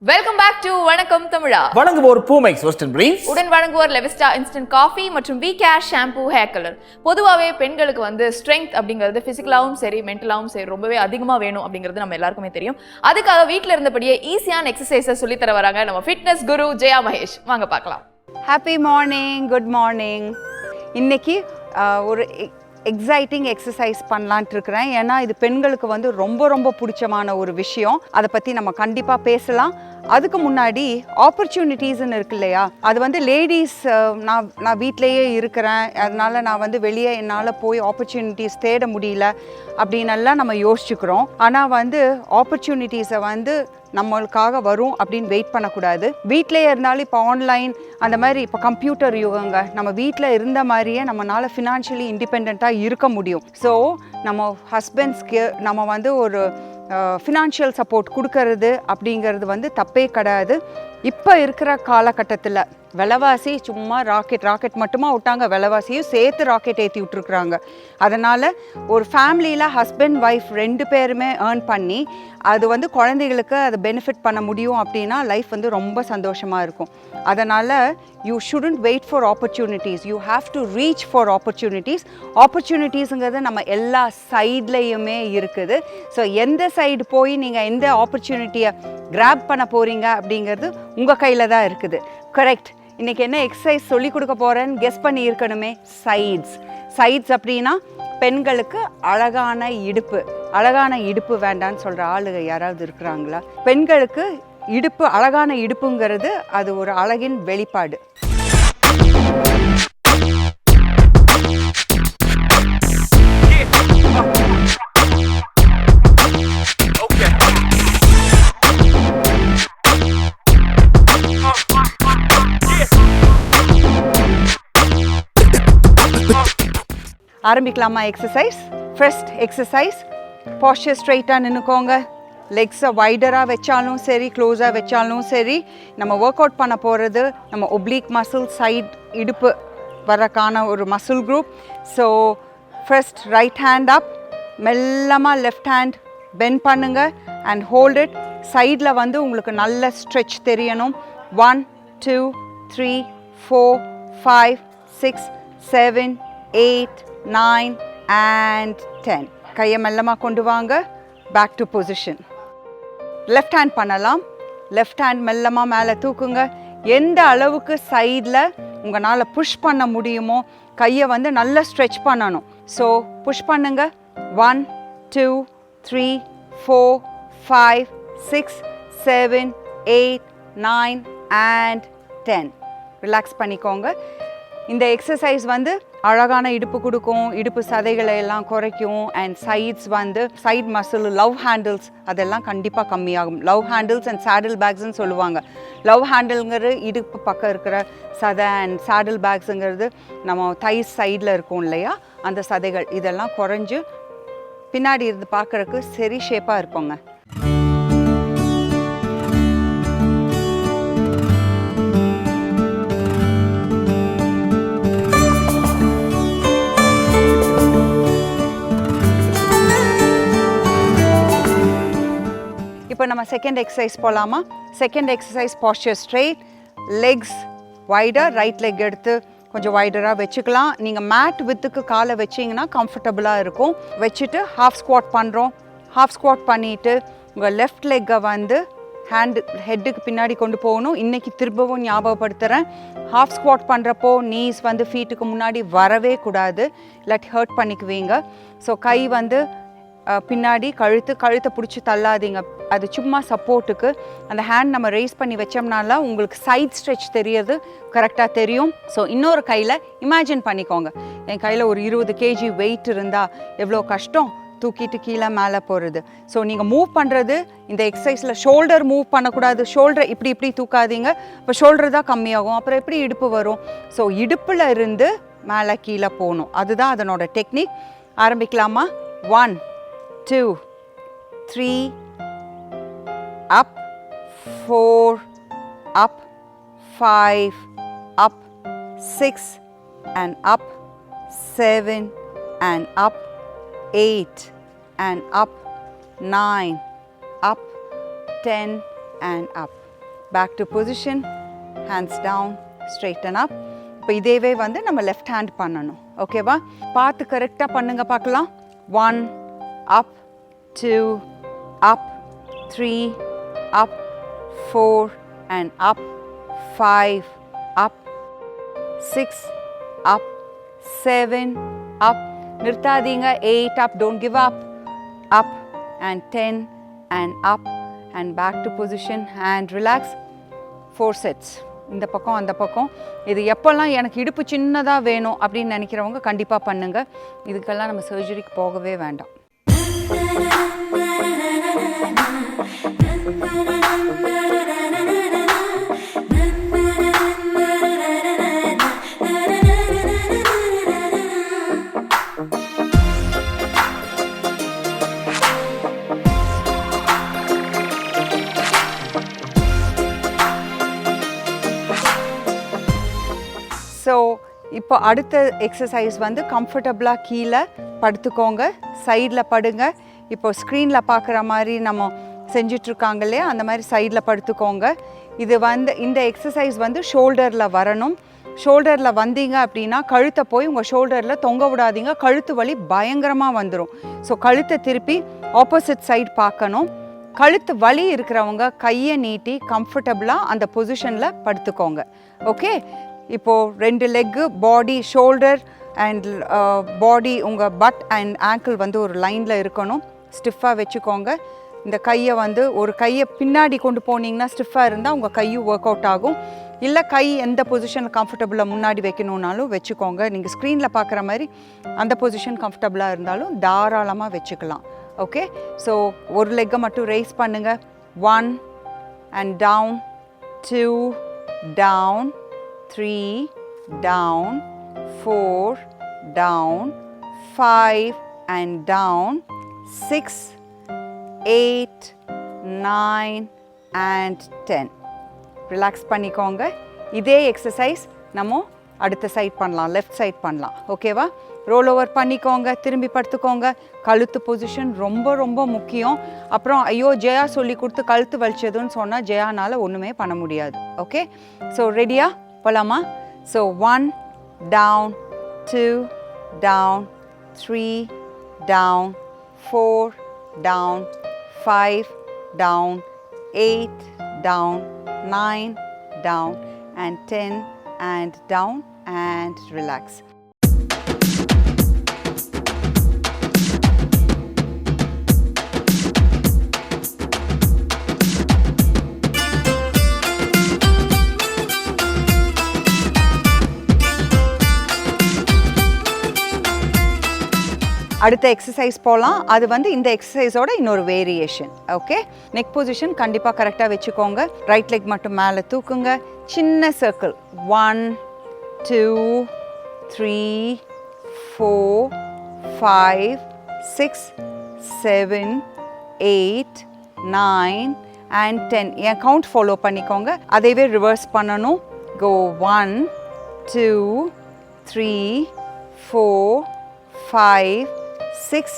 Welcome back to வணக்கம் தமிழா. வழங்குவோர் Boomex western பிரீன்ஸ், உடன் வழங்குவோர் லெவிஸ்டா இன்ஸ்டன்ட் காஃபி மற்றும் வி கேஷ் ஷாம்பூ ஹேர் கலர். பொதுவாகவே பெண்களுக்கு ஸ்ட்ரென்த் அப்படிங்கிறது பிசிக்கலாவும் சரி மென்டலாவும் சரி ரொம்பவே அதிகமாக வேணும் அப்படிங்கிறது நம்ம எல்லாருக்குமே தெரியும். அதுக்காக வீட்டில் இருந்தபடியே ஈஸியான எக்ஸசைஸை சொல்லி தர வராங்க நம்ம ஃபிட்னஸ் குரு ஜெயா மகேஷ். வாங்க பார்க்கலாம். Happy morning, good morning. இன்னைக்கு ஒரு எக்ஸைட்டிங் எக்ஸசைஸ் பண்ணலான்ட்டு இருக்கிறேன். ஏன்னா இது பெண்களுக்கு ரொம்ப பிடிச்சமான ஒரு விஷயம். அதை பற்றி நம்ம கண்டிப்பாக பேசலாம். அதுக்கு முன்னாடி ஆப்பர்ச்சுனிட்டிஸ்ன்னு இருக்கு இல்லையா, அது லேடிஸ் நான் வீட்டிலையே இருக்கிறேன், அதனால நான் வெளியே என்னால் போய் ஆப்பர்ச்சுனிட்டிஸ் தேட முடியல அப்படின்னெல்லாம் நம்ம யோசிச்சுக்கிறோம். ஆனால் ஆப்பர்ச்சுனிட்டிஸை நம்மளுக்காக வரும் அப்படின்னு வெயிட் பண்ணக்கூடாது. வீட்டிலேயே இருந்தாலும் இப்போ ஆன்லைன் அந்த மாதிரி இப்போ கம்ப்யூட்டர் யுகங்க, நம்ம வீட்டில் இருந்த மாதிரியே நம்மளால் ஃபினான்ஷியலி இண்டிபெண்ட்டாக இருக்க முடியும். ஸோ நம்ம ஹஸ்பண்ட்ஸ்க்கு நம்ம ஒரு ஃபினான்ஷியல் சப்போர்ட் கொடுக்கறது அப்படிங்கிறது தப்பே கிடையாது. இப்போ இருக்கிற காலகட்டத்தில் விலைவாசி சும்மா ராக்கெட் மட்டுமா விட்டாங்க, விலைவாசியும் சேர்த்து ராக்கெட் ஏற்றி விட்டுருக்குறாங்க. அதனால் ஒரு ஃபேமிலியில் ஹஸ்பண்ட் ஒய்ஃப் ரெண்டு பேருமே ஏர்ன் பண்ணி அது குழந்தைகளுக்கு அதை பெனிஃபிட் பண்ண முடியும் அப்படின்னா லைஃப் ரொம்ப சந்தோஷமாக இருக்கும். அதனால் you shouldn't wait for opportunities, you have to reach for opportunities. ஆப்பர்ச்சுனிட்டிஸுங்கிறது நம்ம எல்லா சைட்லேயுமே இருக்குது. ஸோ எந்த சைடு போய் நீங்கள் எந்த ஆப்பர்ச்சுனிட்டியை கிராப் பண்ண போகிறீங்க அப்படிங்கிறது உங்கள் கையில் தான் இருக்குது. கரெக்ட். இன்றைக்கி என்ன எக்ஸசைஸ் சொல்லி கொடுக்க போகிறேன்னு கெஸ் பண்ணி இருக்கணுமே. சைட்ஸ் அப்படின்னா பெண்களுக்கு அழகான இடுப்பு வேண்டான்னு சொல்கிற ஆளுங்க யாராவது இருக்கிறாங்களா? பெண்களுக்கு அழகான இடுப்புங்கிறது அது ஒரு அழகின் வெளிப்பாடு. ஆரம்பிக்கலாமா எக்ஸசைஸ்? ஃபர்ஸ்ட் எக்ஸசைஸ், போஸ்டர் ஸ்ட்ரைட்டாக நின்றுக்கோங்க. லெக்ஸை வைடராக வச்சாலும் சரி, க்ளோஸாக வச்சாலும் சரி. நம்ம ஒர்க் அவுட் பண்ண போகிறது நம்ம ஒப்ளீக் மசில், சைட் இடுப்பு வரக்கான ஒரு muscle group. So first right hand up, மெல்லமாக லெஃப்ட் ஹேண்ட் பெண்ட் பண்ணுங்க அண்ட் ஹோல்ட் இட். சைடில் உங்களுக்கு நல்ல ஸ்ட்ரெச் தெரியணும். 1 2 3 4 5 6 7 8 9 and 10. கையை மெல்லமாக கொண்டு வாங்க. Back to position. Left hand பண்ணலாம். லெஃப்ட் ஹேண்ட் மெல்லமாக மேலே தூக்குங்க. எந்த அளவுக்கு சைடில் உங்களால் புஷ் பண்ண முடியுமோ கையை நல்லா ஸ்ட்ரெச் பண்ணணும். ஸோ புஷ் பண்ணுங்க. 1 2 3 4 5 6 7 8 9 and 10. ரிலாக்ஸ் பண்ணிக்கோங்க. இந்த எக்ஸசைஸ் அழகான இடுப்பு கொடுக்கும், இடுப்பு சதைகளை எல்லாம் குறைக்கும். And side muscle, love handles அதெல்லாம் கண்டிப்பாக கம்மியாகும். லவ் ஹேண்டில்ஸ் அண்ட் சேடில் பேக்ஸ்ன்னு சொல்லுவாங்க. லவ் ஹேண்டில்ங்கிறது இடுப்பு பக்கம் இருக்கிற சதை, அண்ட் சேடில் பேக்ஸுங்கிறது நம்ம தைஸ் சைடில் இருக்கும் இல்லையா, அந்த சதைகள். இதெல்லாம் குறைஞ்சு பின்னாடி இருந்து பார்க்குறதுக்கு சரி ஷேப்பாக இருப்போங்க. இப்போ நம்ம செகண்ட் எக்ஸசைஸ் போகலாமா? Second exercise, posture straight, legs wider. Right leg எடுத்து கொஞ்சம் வைடராக வச்சுக்கலாம். நீங்கள் மேட் வித்துக்கு காலை வச்சிங்கன்னா கம்ஃபர்டபுளாக இருக்கும். வச்சுட்டு ஹாஃப் ஸ்குவாட் பண்ணுறோம். ஹாஃப் ஸ்குவாட் பண்ணிவிட்டு உங்கள் லெஃப்ட் லெக்கை ஹெட்டுக்கு பின்னாடி கொண்டு போகணும். இன்றைக்கி திரும்பவும் ஞாபகப்படுத்துகிறேன், ஹாஃப் ஸ்குவாட் பண்ணுறப்போ நீஸ் ஃபீட்டுக்கு முன்னாடி வரவே கூடாது, இல்லாட்டி ஹர்ட் பண்ணிக்குவீங்க. ஸோ கை பின்னாடி கழுத்தை பிடிச்சி தள்ளாதீங்க. அது சும்மா சப்போர்ட்டுக்கு. அந்த ஹேண்ட் நம்ம ரைஸ் பண்ணி வச்சோம்னால உங்களுக்கு சைட் ஸ்ட்ரெச் தெரியறது கரெக்டாக தெரியும். ஸோ இன்னொரு கையில் இமேஜின் பண்ணிக்கோங்க, என் கையில் ஒரு 20 kg வெயிட் இருந்தால் எவ்வளோ கஷ்டம் தூக்கிட்டு கீழே மேலே போகிறது. ஸோ நீங்கள் மூவ் பண்ணுறது இந்த எக்ஸசைஸில் ஷோல்டர் மூவ் பண்ணக்கூடாது. ஷோல்டரை இப்படி தூக்காதீங்க. இப்போ ஷோல்டர் தான் கம்மியாகும், அப்புறம் எப்படி இடுப்பு வரும்? ஸோ இடுப்பில் இருந்து மேலே கீழே போகணும். அதுதான் அதனோட டெக்னிக். ஆரம்பிக்கலாமா? 1 2 3 up, 4 up, 5 up, 6 and up, 7 and up, 8 and up, 9 up, 10 and up. back to position, hands down, straighten up. இப்போ இதேவே வந்து நம்ம லெஃப்ட் ஹேண்ட் பண்ணணும். ஓகேவா? பார்த்து கரெக்டாக பண்ணுங்க பார்க்கலாம். 1 up, 2 up, 3 up, 4 and up, 5 up, 6 up, 7 up, நிறுத்தாதீங்க, 8 up, don't give up, up and 10 and up and back to position and relax. 4 sets. இந்த பக்கம் அந்த பக்கம். இது எப்போல்லாம் எனக்கு இடுப்பு சின்னதாக வேணும் அப்படின்னு நினைக்கிறவங்க கண்டிப்பாக பண்ணுங்க. இதுக்கெல்லாம் நம்ம சர்ஜரிக்கு போகவே வேண்டாம். ஸோ இப்போ அடுத்த எக்ஸசைஸ் வந்து கம்ஃபர்டபுளாக கீழே படுத்துக்கோங்க, சைடில் படுங்க. இப்போ ஸ்க்ரீனில் பார்க்குற மாதிரி நம்ம செஞ்சிட்ருக்காங்க இல்லையா, அந்த மாதிரி சைடில் படுத்துக்கோங்க. இது வந்து இந்த எக்ஸசைஸ் வந்து ஷோல்டரில் வரணும். ஷோல்டரில் வந்தீங்க அப்படின்னா கழுத்தை போய் உங்கள் ஷோல்டரில் தொங்க விடாதீங்க, கழுத்து வலி பயங்கரமாக வந்துடும். ஸோ கழுத்தை திருப்பி ஆப்போசிட் சைடு பார்க்கணும். கழுத்து வலி இருக்கிறவங்க கையை நீட்டி கம்ஃபர்டபுளாக அந்த பொசிஷனில் படுத்துக்கோங்க. ஓகே, இப்போது 2 leg, body, shoulder and body, உங்கள் பட் அண்ட் ஆங்கிள் வந்து ஒரு லைனில் இருக்கணும். ஸ்டிஃபாக வச்சுக்கோங்க. இந்த கையை வந்து ஒரு கையை பின்னாடி கொண்டு போனீங்கன்னா ஸ்டிஃபாக இருந்தால் உங்கள் கையும் ஒர்க் அவுட் ஆகும். இல்லை கை எந்த பொசிஷனில் கம்ஃபர்டபுளாக முன்னாடி வைக்கணுன்னாலும் வச்சுக்கோங்க. நீங்கள் ஸ்க்ரீனில் பார்க்குற மாதிரி அந்த பொசிஷன் கம்ஃபர்டபுளாக இருந்தாலும் தாராளமாக வச்சுக்கலாம். ஓகே, ஸோ ஒரு லெக்கை மட்டும் ரைஸ் பண்ணுங்கள். 1 and down, 2 down, 3 down, 4 down, 5 and down, 6, 8, 9 and 10. Relax பண்ணிக்கோங்க. இதே எக்ஸசைஸ் நம்ம அடுத்த சைட் பண்ணலாம், லெஃப்ட் சைட் பண்ணலாம். ஓகேவா? ரோல் ஓவர் பண்ணிக்கோங்க, திரும்பி படுத்துக்கோங்க. கழுத்து பொசிஷன் ரொம்ப ரொம்ப முக்கியம். அப்புறம் ஐயோ ஜெயா சொல்லி கொடுத்து கழுத்து வலிச்சதுன்னு சொன்னால் ஜெயானால் ஒன்றுமே பண்ண முடியாது. ஓகே, ஸோ ரெடியா போலாமா? So 1 down, 2 down, 3 down, 4 down, 5 down, 8 down, 9 down and 10 and down and relax. அடுத்த எக்ஸசைஸ் போகலாம். அது வந்து இந்த எக்ஸசைஸோட இன்னொரு வேரியேஷன். ஓகே, நெக் பொசிஷன் கண்டிப்பாக கரெக்டாக வச்சுக்கோங்க. ரைட் லெக் மட்டும் மேலே தூக்குங்க. சின்ன circle 1 2 3 4 5 6 7 8 9 and 10. N count follow பண்ணிக்கோங்க. அதைவே ரிவர்ஸ் பண்ணணும். கோ 1 2 3 4 5 6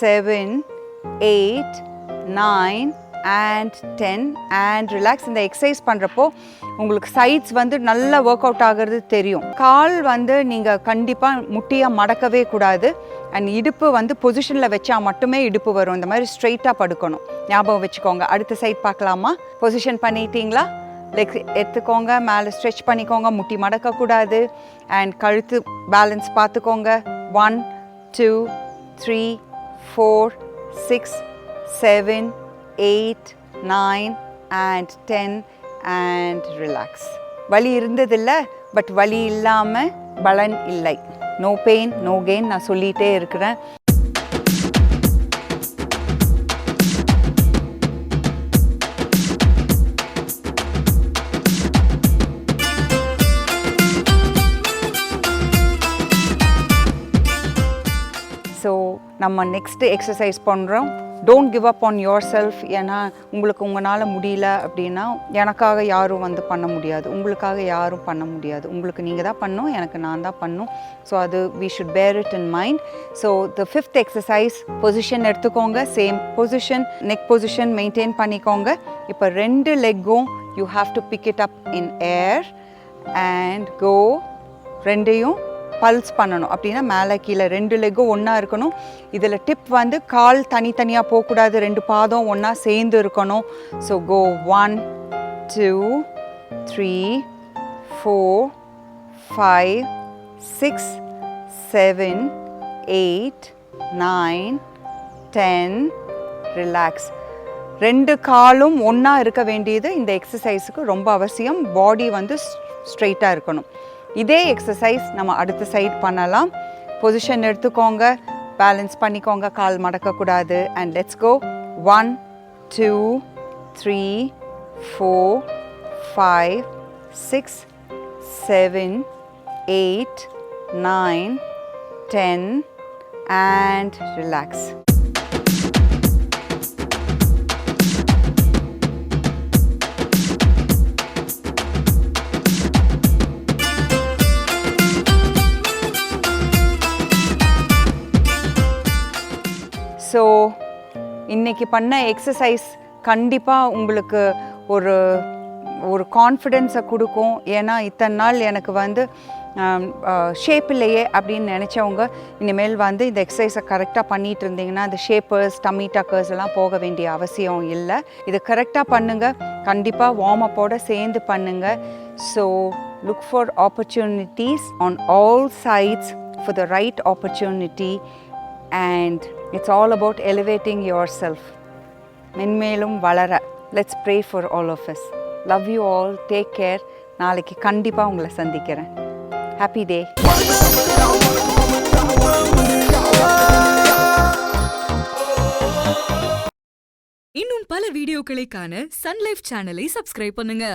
7 8 9 and 10 and relax. இந்த எக்ஸசைஸ் பண்ணுறப்போ உங்களுக்கு சைட்ஸ் வந்து நல்லா ஒர்க் அவுட் ஆகிறது தெரியும். கால் வந்து நீங்கள் கண்டிப்பாக முட்டியாக மடக்கவே கூடாது. அண்ட் இடுப்பு வந்து பொசிஷனில் வச்சா மட்டுமே இடுப்பு வரும். இந்த மாதிரி ஸ்ட்ரெயிட்டாக படுக்கணும், ஞாபகம் வச்சுக்கோங்க. அடுத்த சைட் பார்க்கலாமா? பொசிஷன் பண்ணிட்டீங்களா? லெக் எடுத்துக்கோங்க, மேலே ஸ்ட்ரெச் பண்ணிக்கோங்க, முட்டி மடக்கக்கூடாது. அண்ட் கழுத்து பேலன்ஸ் பார்த்துக்கோங்க. 1 2 3 4 6 7 8 9 and 10 and relax. வலி இருந்ததில்ல, பட் வலி இல்லாமல் பலன் இல்லை. நோ பெயின் நோ கெயின் நான் சொல்லிகிட்டே இருக்கிறேன். ஸோ நம்ம நெக்ஸ்ட்டு எக்ஸசைஸ் பண்ணுறோம். Don't give up on your self. ஏன்னா உங்களுக்கு உங்களால் முடியல அப்படின்னா எனக்காக யாரும் வந்து பண்ண முடியாது, உங்களுக்காக யாரும் பண்ண முடியாது. உங்களுக்கு நீங்கள் தான் பண்ணணும், எனக்கு நான் தான் பண்ணணும். ஸோ அது we should bear it in mind. So the 5th exercise, position எடுத்துக்கோங்க. Same position, neck position maintain பண்ணிக்கோங்க. இப்போ 2 லெக்கும் you have to pick it up in air and go. ரெண்டையும் பல்ஸ் பண்ணணும். அப்படின்னா மேலே கீழே 2 லெக்கும் ஒன்றா இருக்கணும். இதில் டிப் வந்து கால் தனித்தனியாக போகக்கூடாது, 2 பாதம் ஒன்றா சேர்ந்து இருக்கணும். So go 1 2 3 4 5 6 7 8 9 10. ரிலாக்ஸ். 2 காலும் ஒன்றா இருக்க வேண்டியது இந்த எக்ஸசைஸுக்கு ரொம்ப அவசியம். பாடி வந்து ஸ்ட்ரெயிட்டாக இருக்கணும். இதே எக்ஸசைஸ் நம்ம அடுத்த சைட் பண்ணலாம். பொசிஷன் எடுத்துக்கோங்க, பேலன்ஸ் பண்ணிக்கோங்க, கால் மடக்கக்கூடாது. And let's go 1 2 3 4 5 6 7 8 9 10 and relax. So இன்றைக்கி பண்ண எக்ஸசைஸ் கண்டிப்பாக உங்களுக்கு ஒரு ஒரு கான்ஃபிடென்ஸை கொடுக்கும். ஏன்னா இத்தனை நாள் எனக்கு வந்து ஷேப் இல்லையே அப்படின்னு நினச்சவங்க இனிமேல் வந்து இந்த எக்ஸசைஸை கரெக்டாக பண்ணிகிட்டு இருந்தீங்கன்னா அந்த ஷேப்பர்ஸ் டம்மி டக்கர்ஸ் எல்லாம் போக வேண்டிய அவசியம் இல்லை. இதை கரெக்டாக பண்ணுங்கள். கண்டிப்பாக வார்ம் அப்போடு சேர்ந்து பண்ணுங்கள். So look for opportunities on all sides for the right opportunity. And it's all about elevating yourself. மென்மேலும் வளர. Let's pray for all of us. Love you all. Take care. நாளைக்கு கண்டிப்பாக உங்களை சந்திக்கிறேன். Happy day. இன்னும் பல வீடியோக்களை காண சன் லைஃப் சேனலை சப்ஸ்கிரைப் பண்ணுங்க.